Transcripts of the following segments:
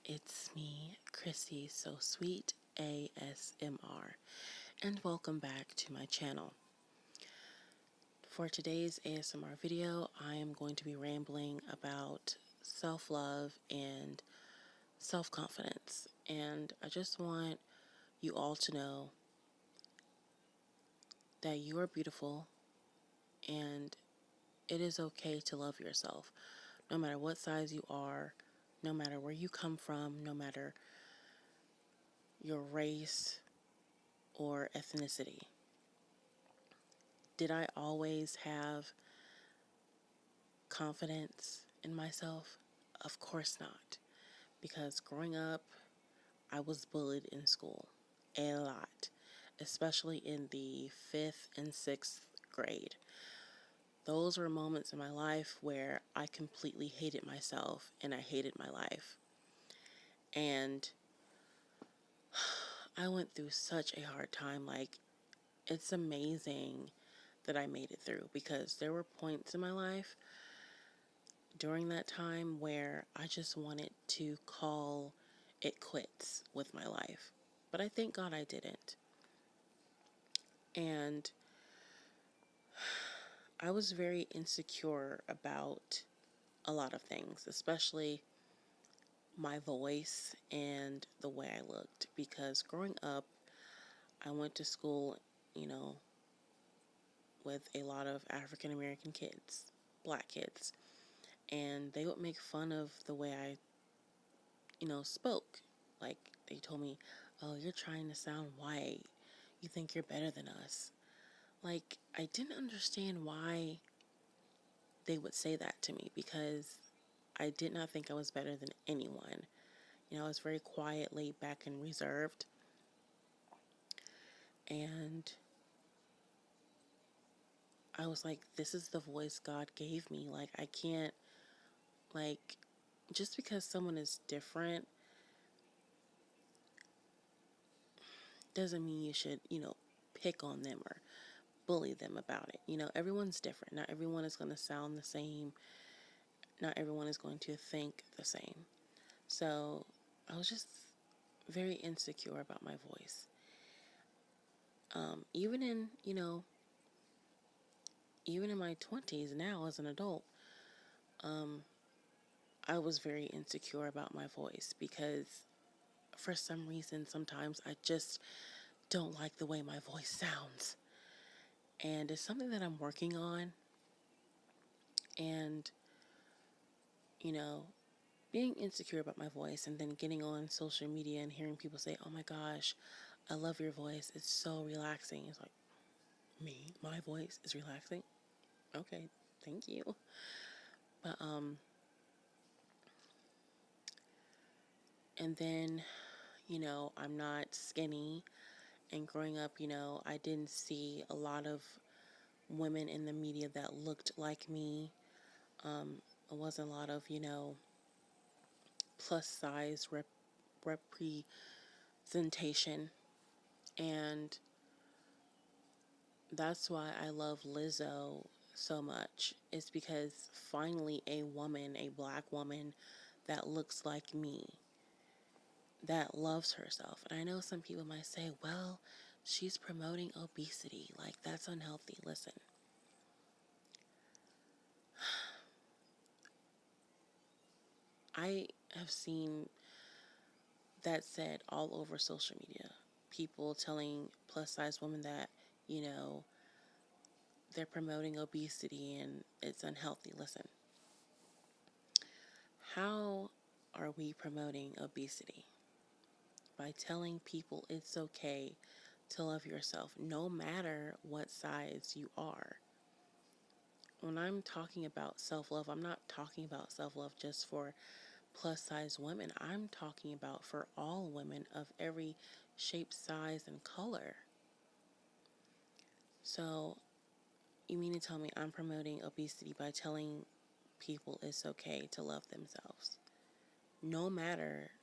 It's me, KrissySoSweet ASMR, and welcome back to my channel. For today's ASMR video, I am going to be rambling about self-love and self-confidence, and I just want you all to know that you are beautiful and it is okay to love yourself, no matter what size you are, no matter where you come from, no matter your race or ethnicity. Did I always have confidence in myself? Of course not. Because growing up, I was bullied in school a lot, especially in the 5th and 6th grade. Those were moments in my life where I completely hated myself and I hated my life. And I went through such a hard time. Like, it's amazing that I made it through, because there were points in my life during that time where I just wanted to call it quits with my life. But I thank God I didn't. And I was very insecure about a lot of things, especially my voice and the way I looked. Because growing up, I went to school, you know, with a lot of African American kids, black kids, and they would make fun of the way I, spoke. Like, they told me, "Oh, you're trying to sound white. You think you're better than us." Like, I didn't understand why they would say that to me, because I did not think I was better than anyone. I was very quiet, laid back, and reserved. And I was like, this is the voice God gave me. Like, I can't, like, just because someone is different doesn't mean you should, pick on them or bully them about it. Everyone's different. Not everyone is going to sound the same. Not everyone is going to think the same. So I was just very insecure about my voice. Even in, even in my 20s now as an adult, um, I was very insecure about my voice, because for some reason, sometimes I just don't like the way my voice sounds. And it's something that I'm working on. And, you know, being insecure about my voice and then getting on social media and hearing people say, "Oh my gosh, I love your voice. It's so relaxing." It's like, me? My voice is relaxing? Okay, thank you. But, and then, I'm not skinny. And growing up, I didn't see a lot of women in the media that looked like me. It wasn't a lot of, plus size representation. And that's why I love Lizzo so much. It's because finally a woman, a black woman that looks like me, that loves herself. And I know some people might say, well, she's promoting obesity. Like, that's unhealthy. Listen, I have seen that said all over social media. People telling plus size women that, you know, they're promoting obesity and it's unhealthy. Listen, how are we promoting obesity? By telling people it's okay to love yourself, no matter what size you are. When I'm talking about self-love, I'm not talking about self-love just for plus size women. I'm talking about for all women of every shape, size, and color. So, you mean to tell me I'm promoting obesity by telling people it's okay to love themselves, no matter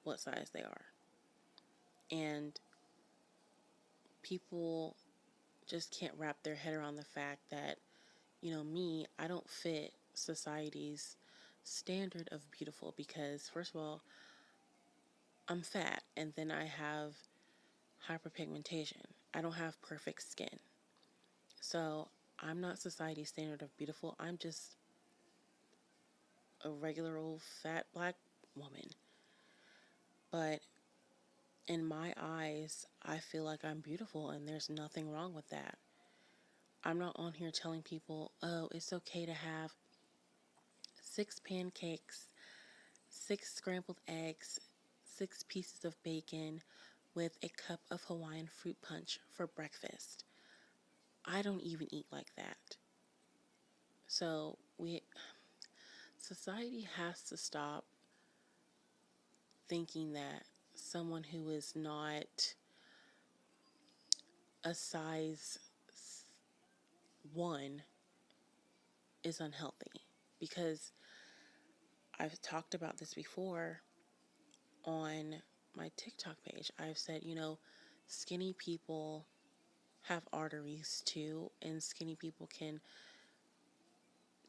what size they are? And people just can't wrap their head around the fact that, me, I don't fit society's standard of beautiful because, first of all, I'm fat and then I have hyperpigmentation. I don't have perfect skin. So I'm not society's standard of beautiful. I'm just a regular old fat black woman. But in my eyes, I feel like I'm beautiful and there's nothing wrong with that. I'm not on here telling people, oh, it's okay to have 6 pancakes, 6 scrambled eggs, 6 pieces of bacon with a cup of Hawaiian fruit punch for breakfast. I don't even eat like that. So society has to stop thinking that someone who is not a size 1 is unhealthy. Because I've talked about this before on my TikTok page. I've said, skinny people have arteries too, and skinny people can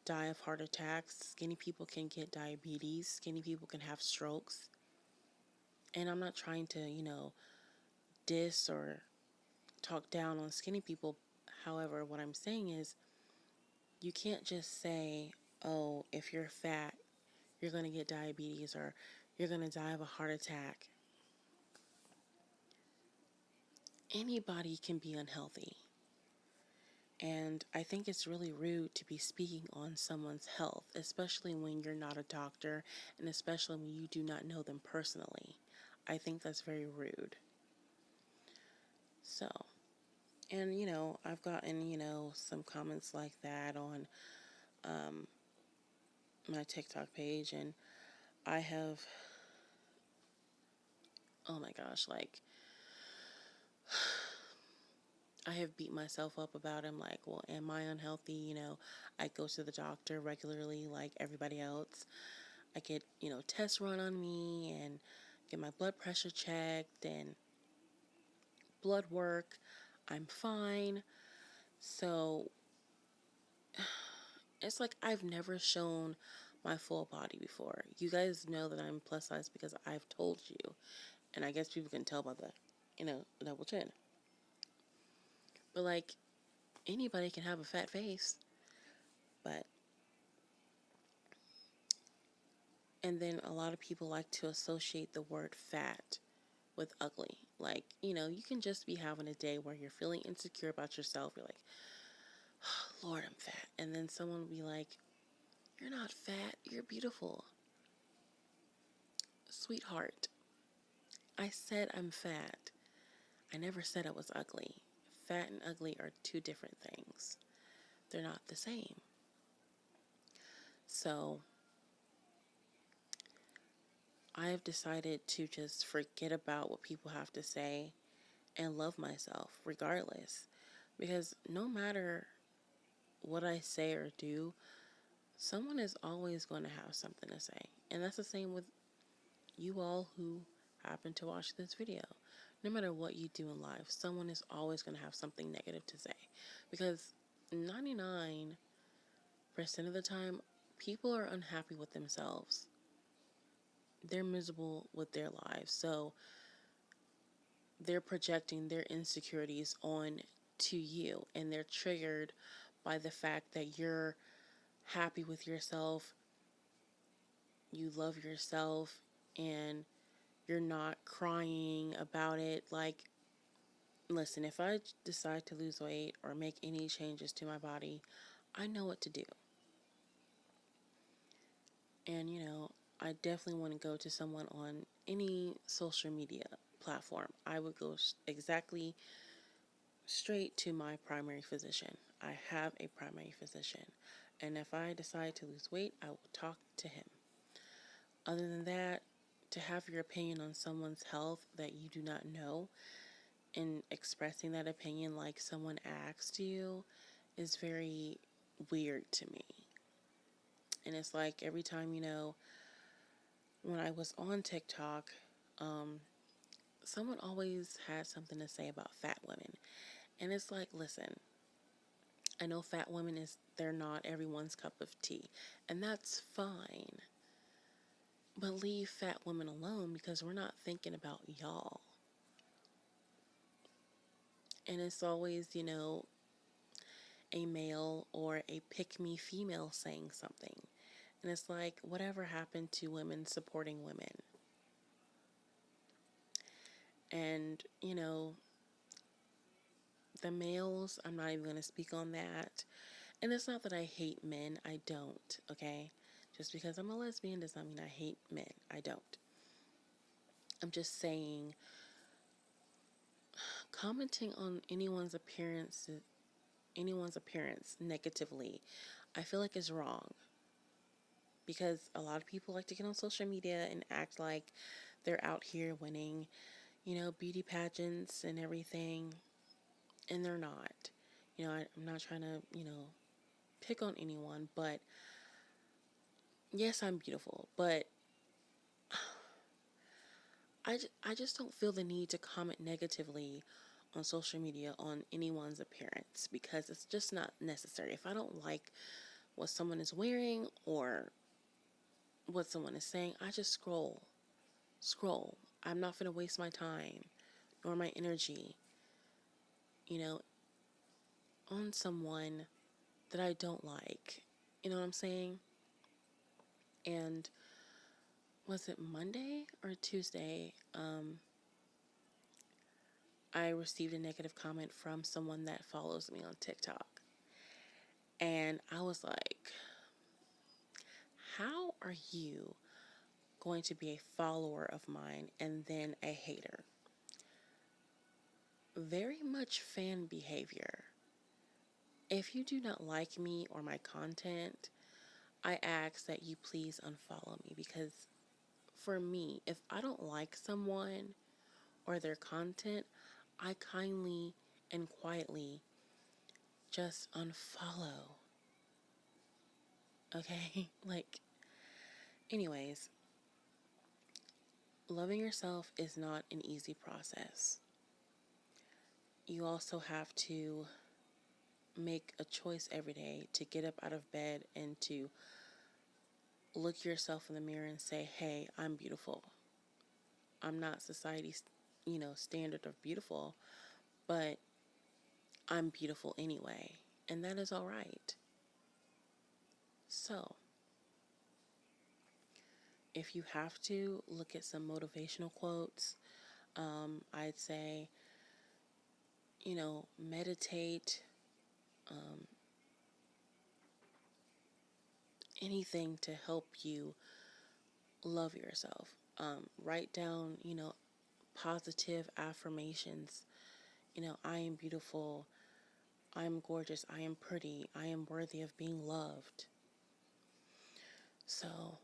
die of heart attacks. Skinny people can get diabetes. Skinny people can have strokes. And I'm not trying to, diss or talk down on skinny people. However, what I'm saying is you can't just say, oh, if you're fat, you're going to get diabetes or you're going to die of a heart attack. Anybody can be unhealthy. And I think it's really rude to be speaking on someone's health, especially when you're not a doctor and especially when you do not know them personally. I think that's very rude. So, and I've gotten, some comments like that on my TikTok page, and I have, oh my gosh, like, I have beat myself up about it. I'm like, well, am I unhealthy? I go to the doctor regularly like everybody else. I get, tests run on me and get my blood pressure checked and blood work. I'm fine. So it's like I've never shown my full body before. You guys know that I'm plus size because I've told you. And I guess people can tell by the, double chin. But like, anybody can have a fat face. But, and then a lot of people like to associate the word fat with ugly. Like, you can just be having a day where you're feeling insecure about yourself. You're like, oh, Lord, I'm fat. And then someone will be like, you're not fat, you're beautiful. Sweetheart, I said I'm fat. I never said I was ugly. Fat and ugly are two different things. They're not the same. So, I have decided to just forget about what people have to say and love myself regardless. Because no matter what I say or do, someone is always going to have something to say. And that's the same with you all who happen to watch this video. No matter what you do in life, someone is always going to have something negative to say. Because 99% of the time, people are unhappy with themselves. They're miserable with their lives. So they're projecting their insecurities on to you. And they're triggered by the fact that you're happy with yourself, you love yourself, and you're not crying about it. Like, listen, if I decide to lose weight or make any changes to my body, I know what to do. And, I definitely want to go to someone on any social media platform. I would go exactly straight to my primary physician. I have a primary physician. And if I decide to lose weight, I will talk to him. Other than that, to have your opinion on someone's health that you do not know and expressing that opinion like someone asked you is very weird to me. And it's like every time, when I was on TikTok, someone always had something to say about fat women. And it's like, listen, I know fat women they're not everyone's cup of tea, and that's fine. But leave fat women alone because we're not thinking about y'all. And it's always, a male or a pick me female saying something. And it's like, whatever happened to women supporting women? And, the males, I'm not even going to speak on that. And it's not that I hate men, I don't, okay? Just because I'm a lesbian does not mean I hate men. I don't. I'm just saying, commenting on anyone's appearance negatively, I feel like is wrong. Because a lot of people like to get on social media and act like they're out here winning, beauty pageants and everything, and they're not. I'm not trying to, pick on anyone, but yes, I'm beautiful, but I just don't feel the need to comment negatively on social media on anyone's appearance because it's just not necessary. If I don't like what someone is wearing or what someone is saying, I just scroll. Scroll. I'm not going to waste my time nor my energy, you know, on someone that I don't like. You know what I'm saying? And was it Monday or Tuesday? I received a negative comment from someone that follows me on TikTok. And I was like, how are you going to be a follower of mine and then a hater? Very much fan behavior. If you do not like me or my content, I ask that you please unfollow me because for me, if I don't like someone or their content, I kindly and quietly just unfollow. Okay? Anyways, loving yourself is not an easy process. You also have to make a choice every day to get up out of bed and to look yourself in the mirror and say, hey, I'm beautiful. I'm not society's, standard of beautiful, but I'm beautiful anyway. And that is all right. So, if you have to look at some motivational quotes, I'd say, meditate, anything to help you love yourself. Write down, positive affirmations. I am beautiful. I am gorgeous. I am pretty. I am worthy of being loved. So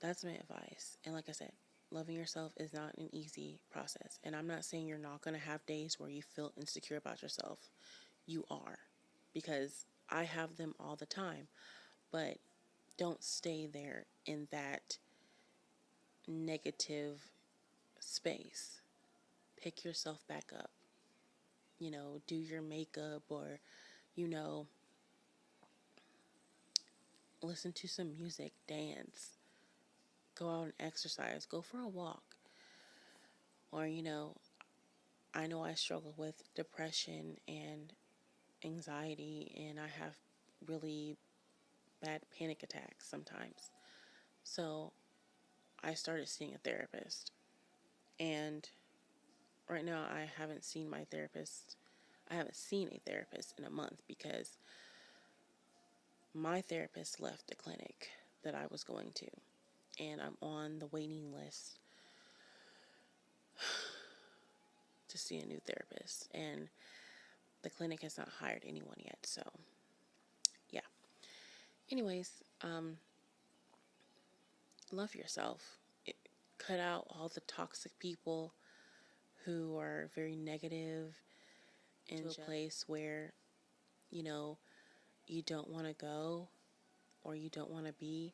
that's my advice. And like I said, loving yourself is not an easy process. And I'm not saying you're not going to have days where you feel insecure about yourself. You are. Because I have them all the time. But don't stay there in that negative space. Pick yourself back up. Do your makeup or, you know, listen to some music, dance, go out and exercise, go for a walk. Or, I know I struggle with depression and anxiety, and I have really bad panic attacks sometimes. So I started seeing a therapist. And right now I haven't seen my therapist. I haven't seen a therapist in a month because my therapist left the clinic that I was going to. And I'm on the waiting list to see a new therapist. And the clinic has not hired anyone yet. So, yeah. Anyways, love yourself. Cut out all the toxic people who are very negative into a place where, you know, you don't want to go or you don't want to be.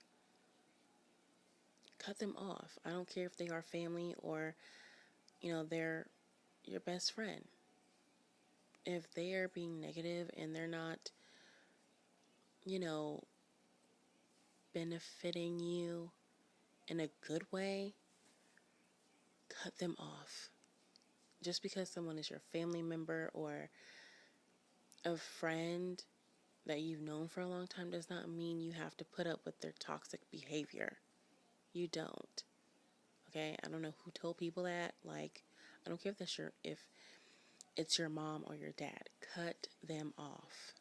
Cut them off. I don't care if they are family or, they're your best friend. If they are being negative and they're not you know, benefiting you in a good way, cut them off. Just because someone is your family member or a friend that you've known for a long time does not mean you have to put up with their toxic behavior. You don't. Okay? I don't know who told people that. Like, I don't care if it's your mom or your dad. Cut them off.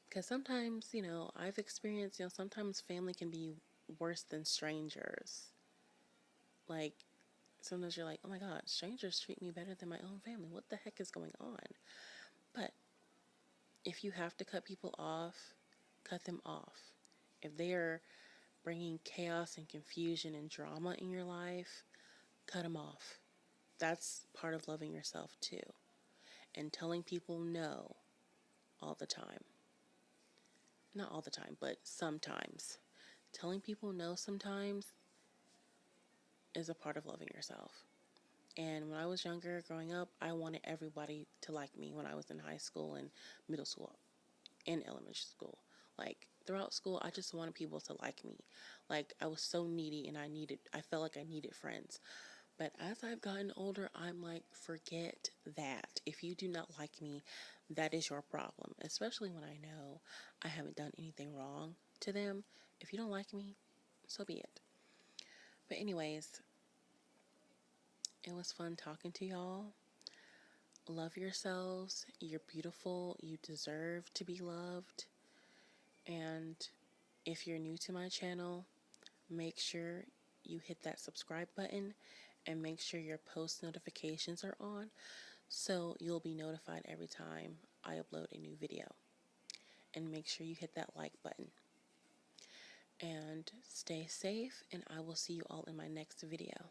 Because sometimes, I've experienced, sometimes family can be worse than strangers. Like, sometimes you're like, oh my God, strangers treat me better than my own family. What the heck is going on? But if you have to cut people off, cut them off. If they are bringing chaos and confusion and drama in your life, cut them off. That's part of loving yourself too. And telling people no all the time. Not all the time, but sometimes. Telling people no sometimes is a part of loving yourself. And when I was younger, growing up, I wanted everybody to like me when I was in high school and middle school and elementary school. Like throughout school, I just wanted people to like me. Like I was so needy and I felt like I needed friends. But as I've gotten older, I'm like, forget that. If you do not like me, that is your problem. Especially when I know I haven't done anything wrong to them. If you don't like me, so be it. But anyways, it was fun talking to y'all. Love yourselves. You're beautiful. You deserve to be loved. And if you're new to my channel, make sure you hit that subscribe button and make sure your post notifications are on so you'll be notified every time I upload a new video. And make sure you hit that like button. And stay safe, and I will see you all in my next video.